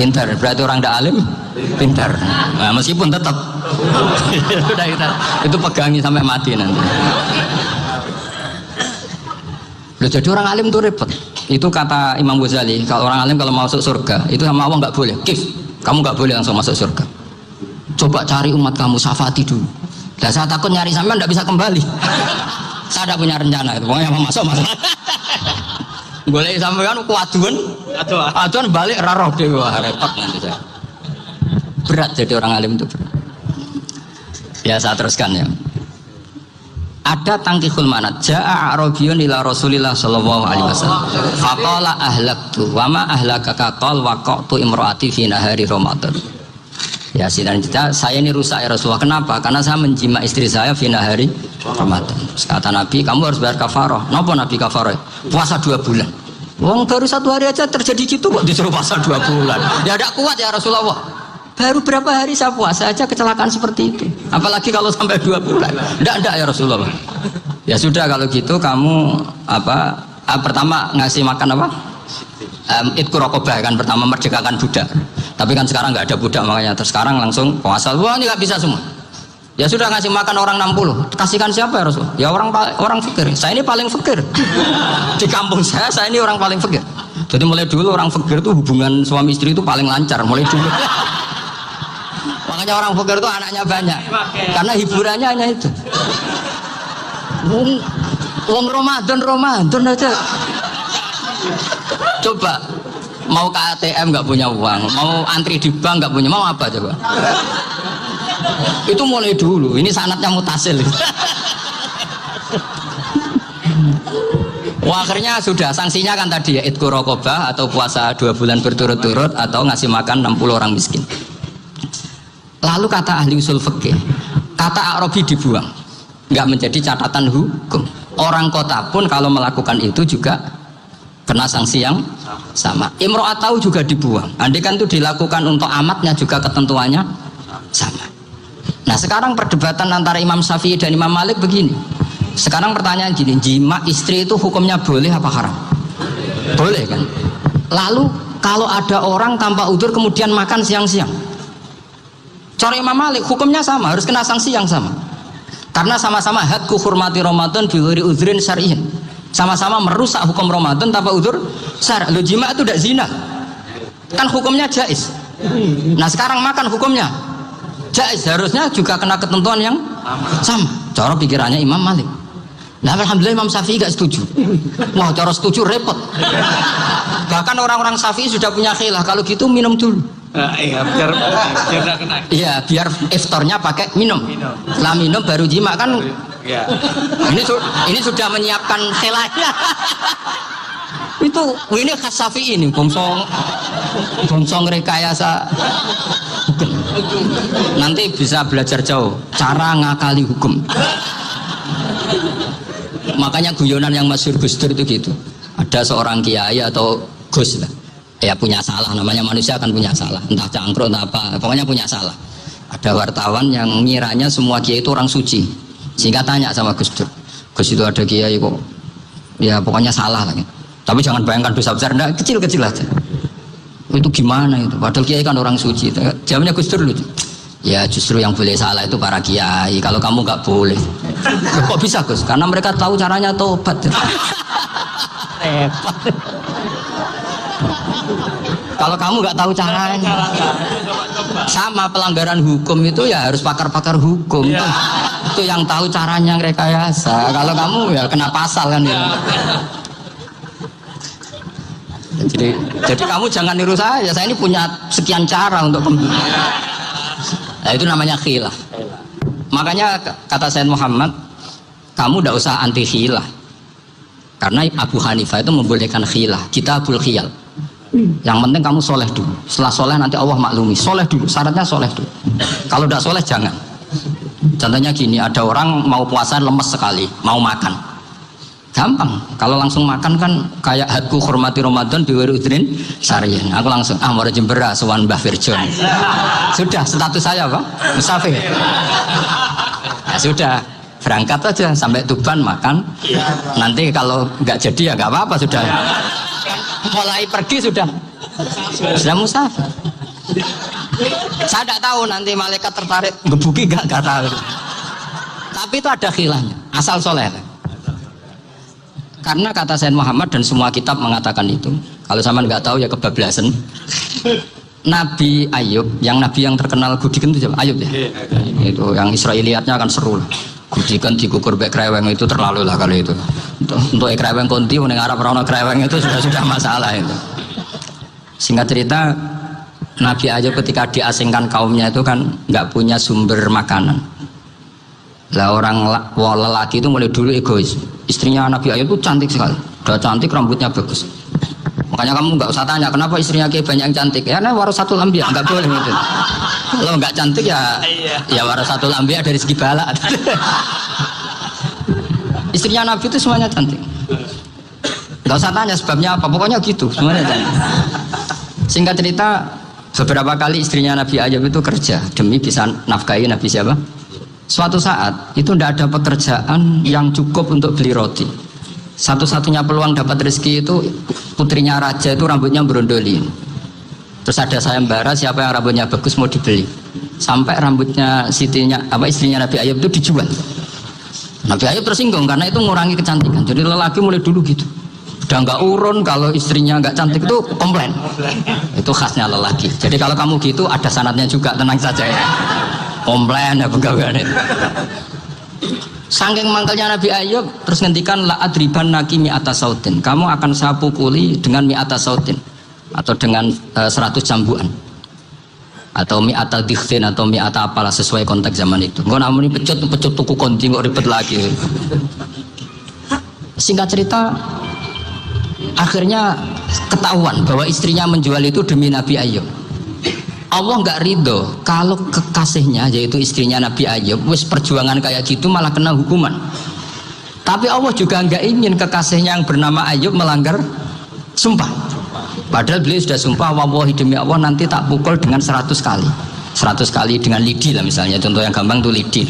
pintar. Berarti orang tidak alim pintar. Nah, meskipun tetap sudah itu pegangi sampai mati nanti. Loh, jadi orang alim itu repot. Itu kata Imam Ghazali, kalau orang alim kalau masuk surga itu sama Allah nggak boleh. Kif, kamu nggak boleh langsung masuk surga. Coba cari umat kamu, syafati dulu. Nah, saya takut nyari sampean nggak bisa kembali. Saya tidak punya rencana itu. Pokoknya mau masuk. Boleh sampean kuaduan balik raroh deh, wah repot nanti saya. Berat jadi orang alim itu berat. Ya saya teruskan ya. Ada tangkihul manat. Ja'a a'rabiyun ila Rasulillah sallallahu alaihi wasallam. Faqala ahlaktu wa ma ahlakaka qal waqa'tu imraati fi nahari Ramadan. Ya sidang kita, saya ini rusak ya Rasulullah. Kenapa? Karena saya menjima istri saya fi nahari Ramadan. Kata Nabi, kamu harus bayar kafarah. Napa Nabi kafarah? Puasa 2 bulan. Wong baru 1 hari aja terjadi gitu kok disuruh puasa 2 bulan. Ya tidak kuat ya Rasulullah. Baru berapa hari saya puasa aja kecelakaan seperti itu. Apalagi kalau sampai 2 bulan. Tidak ya Rasulullah. Ya sudah kalau gitu kamu pertama ngasih makan apa? Idku rokobah kan, pertama merdekakan budak. Tapi kan sekarang nggak ada budak, makanya terus sekarang langsung puasa. Wah ini nggak bisa semua. Ya sudah ngasih makan orang 60. Kasihkan siapa ya Rasul? Ya orang fakir. Saya ini paling fakir. Di kampung saya ini orang paling fakir. Jadi mulai dulu orang fakir itu hubungan suami istri itu paling lancar mulai dulu. Makanya orang fakir itu anaknya banyak. Karena hiburannya hanya itu. Wong Ramadan aja. Coba mau ke ATM nggak punya uang, mau antri di bank nggak punya, mau apa coba? Itu mulai dulu. Ini sanatnya mutasil. Wah, akhirnya sudah sanksinya kan tadi ya idku rokobah atau puasa 2 bulan berturut-turut atau ngasih makan 60 orang miskin. Lalu kata ahli usul fikih, kata a'rabi dibuang, nggak menjadi catatan hukum. Orang kota pun kalau melakukan itu juga kena sanksi yang sama. Imro'atau juga dibuang. Andai kan itu dilakukan untuk amatnya juga ketentuannya sama. Nah sekarang perdebatan antara Imam Syafi'i dan Imam Malik begini. Sekarang pertanyaan gini, jima istri itu hukumnya boleh apa haram? Boleh kan? Lalu kalau ada orang tanpa udzur kemudian makan siang-siang, cara Imam Malik hukumnya sama, harus kena sanksi yang sama. Karena sama-sama hadku hurmati Ramadan bi ghairi udzrin syar'iyyin. Sama-sama merusak hukum Ramadan tanpa udzur syar'. Lo jima itu tidak zina. Kan hukumnya jaiz. Nah, sekarang makan hukumnya jaiz, harusnya juga kena ketentuan yang sama. Cara pikirannya Imam Malik. Nah, alhamdulillah Imam Syafi'i gak setuju. Wah, cara setuju repot. Bahkan orang-orang Syafi'i sudah punya khilaf, kalau gitu minum dulu. Iya, biar kena. Iya, biar iftarnya pakai minum. Setelah minum baru jima kan. Ya. Ini sudah menyiapkan khilafnya. Ini khas Syafi'i ini, bongsong rekayasa hukum. Nanti bisa belajar jauh cara ngakali hukum. Makanya guyonan yang masyhur Gus Dur itu gitu. Ada seorang kiai atau Gus lah, ya punya salah, namanya manusia kan punya salah, entah cangkruk entah apa, pokoknya punya salah. Ada wartawan yang ngiranya semua kiai itu orang suci, sehingga tanya sama Gus Dur, Gus itu ada kiai kok, ya pokoknya salah lah. Tapi jangan bayangkan dosa besar, enggak, kecil-kecil aja. Itu gimana itu? Padahal kiai kan orang suci. Jawabnya Gus Dur lucu. Ya justru yang boleh salah itu para kiai. Kalau kamu nggak boleh. Kok bisa Gus? Karena mereka tahu caranya tobat. Repot. Kalau kamu nggak tahu caranya, sama pelanggaran hukum itu ya harus pakar-pakar hukum. Itu yang tahu caranya rekayasa. Kalau kamu ya kena pasal kan ya. Jadi kamu jangan niru saya ini punya sekian cara untuk nah, itu namanya khilaf. Makanya kata Sayyid Muhammad, kamu tidak usah anti khilaf, karena Abu Hanifah itu membolehkan khilaf, kitabul khiyal. Yang penting kamu soleh dulu, setelah soleh nanti Allah maklumi. Soleh dulu, syaratnya soleh dulu. Kalau tidak soleh jangan. Contohnya gini, ada orang mau puasa lemes sekali, mau makan, gampang. Kalau langsung makan kan kayak hadku hormati Ramadan biwirudrin syariah. Aku langsung mau jembera sowan Mbah Firjon. Sudah status saya Pak musafir. Nah, sudah berangkat aja sampai Tuban makan. Nanti kalau nggak jadi ya nggak apa-apa sudah. Mulai pergi sudah musafir. Saya tidak tahu nanti malaikat tertarik ngebuki nggak tahu. Tapi itu ada khilafnya. Asal soleh. Karena kata Sayyid Muhammad dan semua kitab mengatakan itu. Kalau sama nggak tahu ya kebablasan. Nabi Ayub, nabi yang terkenal Gudikan itu siapa? Ayub ya. Itu yang Israiliyatnya akan seru. Gudikan dikukur bek kreweng itu terlalu lah kalau itu. Untuk kreweng konti meneng Arab rono kreweng itu sudah masalah itu. Singkat cerita, Nabi Ayub ketika diasingkan kaumnya itu kan nggak punya sumber makanan. Lah orang lelaki itu mulai dulu egois. Istrinya Nabi Ayub itu cantik sekali, udah cantik, rambutnya bagus. Makanya kamu nggak usah tanya kenapa istrinya kayak banyak yang cantik. Ya nah warasatul anbiya, nggak boleh gitu. Kalau nggak cantik ya warasatul anbiya dari segi bala. Istrinya Nabi itu semuanya cantik. Nggak usah tanya sebabnya apa, pokoknya gitu semuanya cantik. Singkat cerita, beberapa kali istrinya Nabi Ayub itu kerja demi bisa nafkahi Nabi siapa? Suatu saat itu tidak ada pekerjaan yang cukup untuk beli roti. Satu-satunya peluang dapat rezeki itu putrinya raja itu rambutnya berondoli. Terus ada sayembara siapa yang rambutnya bagus mau dibeli. Sampai rambutnya istrinya Nabi Ayub itu dijual. Nabi Ayub tersinggung karena itu mengurangi kecantikan. Jadi lelaki mulai dulu gitu. Udah nggak urun kalau istrinya nggak cantik itu komplain. Itu khasnya lelaki. Jadi kalau kamu gitu ada sanadnya juga, tenang saja ya. Komplain ya pegawai itu. Saking mangkelnya Nabi Ayub terus ngendikan la adriban naki mi'ata sautin. Kamu akan saya pukuli dengan mi'ata sautin atau dengan 100 cambuan atau mi'ata dikhtin atau mi'ata apalah sesuai konteks zaman itu. Engko namun pecut tuku konci kok ribet lagi. Singkat cerita akhirnya ketahuan bahwa istrinya menjual itu demi Nabi Ayub. Allah nggak ridho kalau kekasihnya yaitu istrinya Nabi Ayub wis perjuangan kayak gitu malah kena hukuman. Tapi Allah juga nggak ingin kekasihnya yang bernama Ayub melanggar sumpah. Padahal beliau sudah sumpah, wallahi demi Allah nanti tak pukul dengan 100 kali. 100 kali dengan lidi lah misalnya, contoh yang gampang tuh lidi.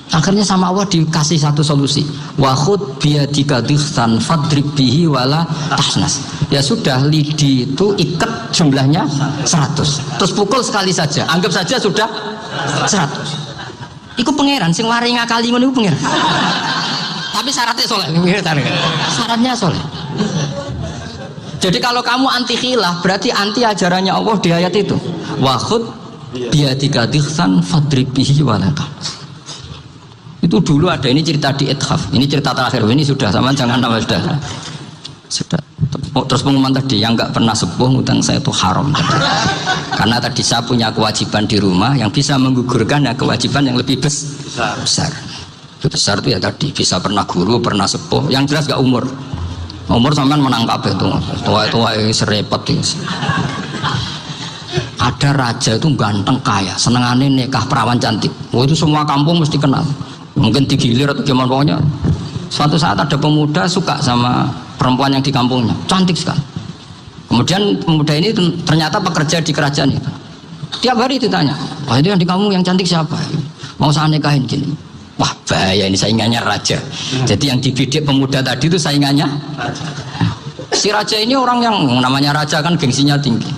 Akhirnya sama Allah dikasih satu solusi. Wa khud biyadika dikhtan fadrib bihi wala tahnas. Ya sudah, lidi itu ikat jumlahnya 100. Terus pukul sekali saja. Anggap saja sudah 100. Iku pangeran sing wari ngakali ngono iku pangeran. Tapi syaratnya soleh. Syaratnya soleh. Jadi kalau kamu anti khilaf berarti anti ajarannya Allah di ayat itu. Wa khud biyadika dikhtan fadrib bihi wala tahnas. Itu dulu ada, ini cerita di Ithaf, ini cerita terakhir, ini sudah sama jangan tambah sudah. Terus pengumuman tadi yang nggak pernah sepuh utang saya itu haram tadi. Karena tadi saya punya kewajiban di rumah yang bisa menggugurkan ya kewajiban yang lebih besar. Itu besar itu ya tadi bisa pernah guru, pernah sepuh, yang jelas nggak umur sampean menang kabeh itu tua serepot itu. Ada raja itu ganteng kaya, senengane nikah perawan cantik. Itu semua kampung mesti kenal. Mungkin digilir atau gimana pokoknya. Suatu saat ada pemuda suka sama perempuan yang di kampungnya, cantik sekali. Kemudian pemuda ini ternyata pekerja di kerajaan itu. Tiap hari ditanya, wah itu yang di kamu yang cantik siapa? Mau saya nikahin gini. Wah bahaya ini saingannya raja. Jadi yang dibidik pemuda tadi itu saingannya si raja ini orang yang namanya raja kan gengsinya tinggi.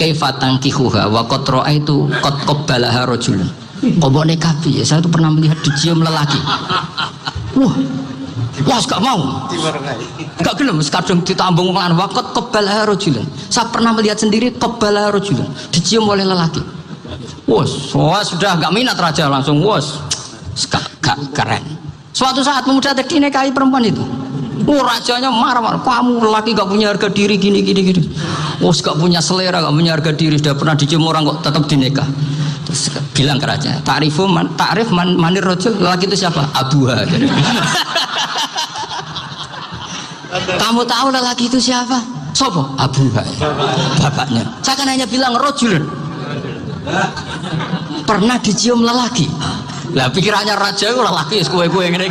Kaifatan kihuha wa qad ra'aitu qad qabbalaha rajulun. Kobok nikahi, saya itu pernah melihat dicium lelaki. Wah, gak mau. Gak gelem, kadang ditambung lan wa qad qabbalaha rajulun. Saya pernah melihat sendiri qabbalaha rajulun, dicium oleh lelaki. Wah, sudah gak minat raja langsung gak keren. Suatu saat pemuda tadi nikahi perempuan itu. Rajanya marah-marah, kamu lelaki gak punya harga diri gini. Gak punya selera, gak punya harga diri, sudah pernah dicium orang kok tetap dinikah. Terus bilang ke raja, takrif manir rajul, lelaki itu siapa? Abuha. Kamu tahu lelaki itu siapa? Sopo? Abuha. Bapaknya. Saya kan hanya bilang rajulun. Pernah dicium lelaki. Lah pikirannya raja itu lelaki kue-kue ngene.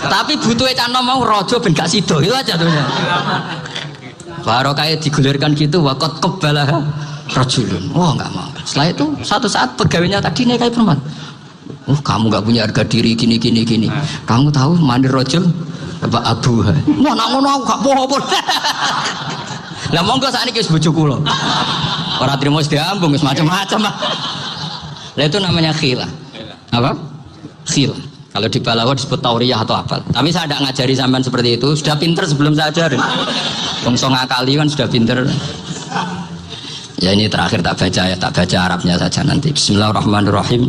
Tapi butuhnya cano mau rojo ben gak sido itu aja tuh. Baru kayak digulirkan gitu wakot kebalah rajulun. Wah nggak mau. Setelah itu satu saat pegawainya tadi nikahi perempuan. Kamu nggak punya harga diri gini. Kamu tahu mandir rajul apa abu? Wah ngono gak apa-apa. Lah monggo sakniki wis bojo kula. Ora trimo wis diambung wis macam-macam. Lah itu namanya khila. Apa? Khila. Kalau di Balaghah disebut tauriyah atau apa. Tapi saya tidak ngajari sampean seperti itu. Sudah pinter sebelum saya ajarin. Bangsa ngakali kan sudah pinter. Ya ini terakhir tak baca Arabnya saja nanti. Bismillahirrahmanirrahim.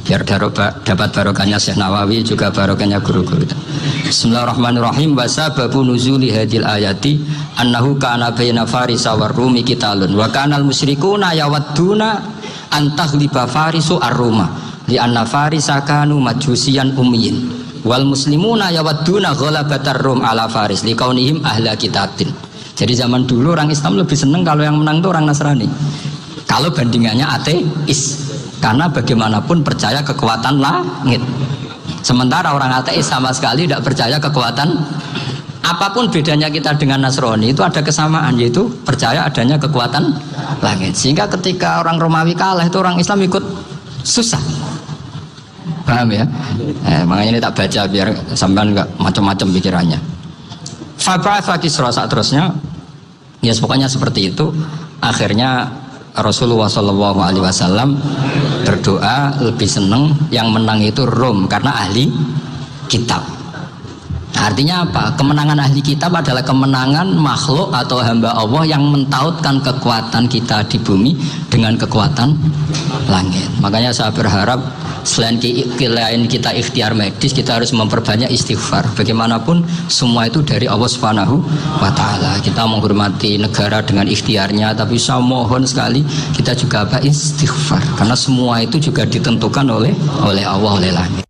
Biar dapat barokahnya Syekh Nawawi juga barokahnya guru-guru. Bismillahirrahmanirrahim. Wa sababu nuzuli hadil ayati annahu kana baina farisa war rumi qitalun wa kanal musyrikuna yawadduna antaghliba farisu ar-ruma li anna farisa kanu majusiyan ummiyin wal muslimuna yawadduna ghalabatar rum ala faris li kaunihim ahla kitabin. Jadi zaman dulu orang Islam lebih senang kalau yang menang itu orang Nasrani. Kalau bandingannya ateis, karena bagaimanapun percaya kekuatan langit. Sementara orang ateis sama sekali tidak percaya kekuatan. Apapun bedanya kita dengan Nasrani itu ada kesamaan, yaitu percaya adanya kekuatan langit. Sehingga ketika orang Romawi kalah itu orang Islam ikut susah. Paham ya? Makanya ini tak baca biar sampean enggak macam-macam pikirannya. Fab'atha Kisra saat terusnya, ya pokoknya seperti itu. Akhirnya Rasulullah SAW berdoa lebih senang yang menang itu Rom karena ahli kitab. Artinya apa? Kemenangan ahli kitab adalah kemenangan makhluk atau hamba Allah yang mentautkan kekuatan kita di bumi dengan kekuatan langit. Makanya saya berharap selain kita ikhtiar medis, kita harus memperbanyak istighfar. Bagaimanapun semua itu dari Allah Subhanahu wa Ta'ala. Kita menghormati negara dengan ikhtiarnya, tapi saya mohon sekali kita juga istighfar, karena semua itu juga ditentukan oleh Allah, oleh langit.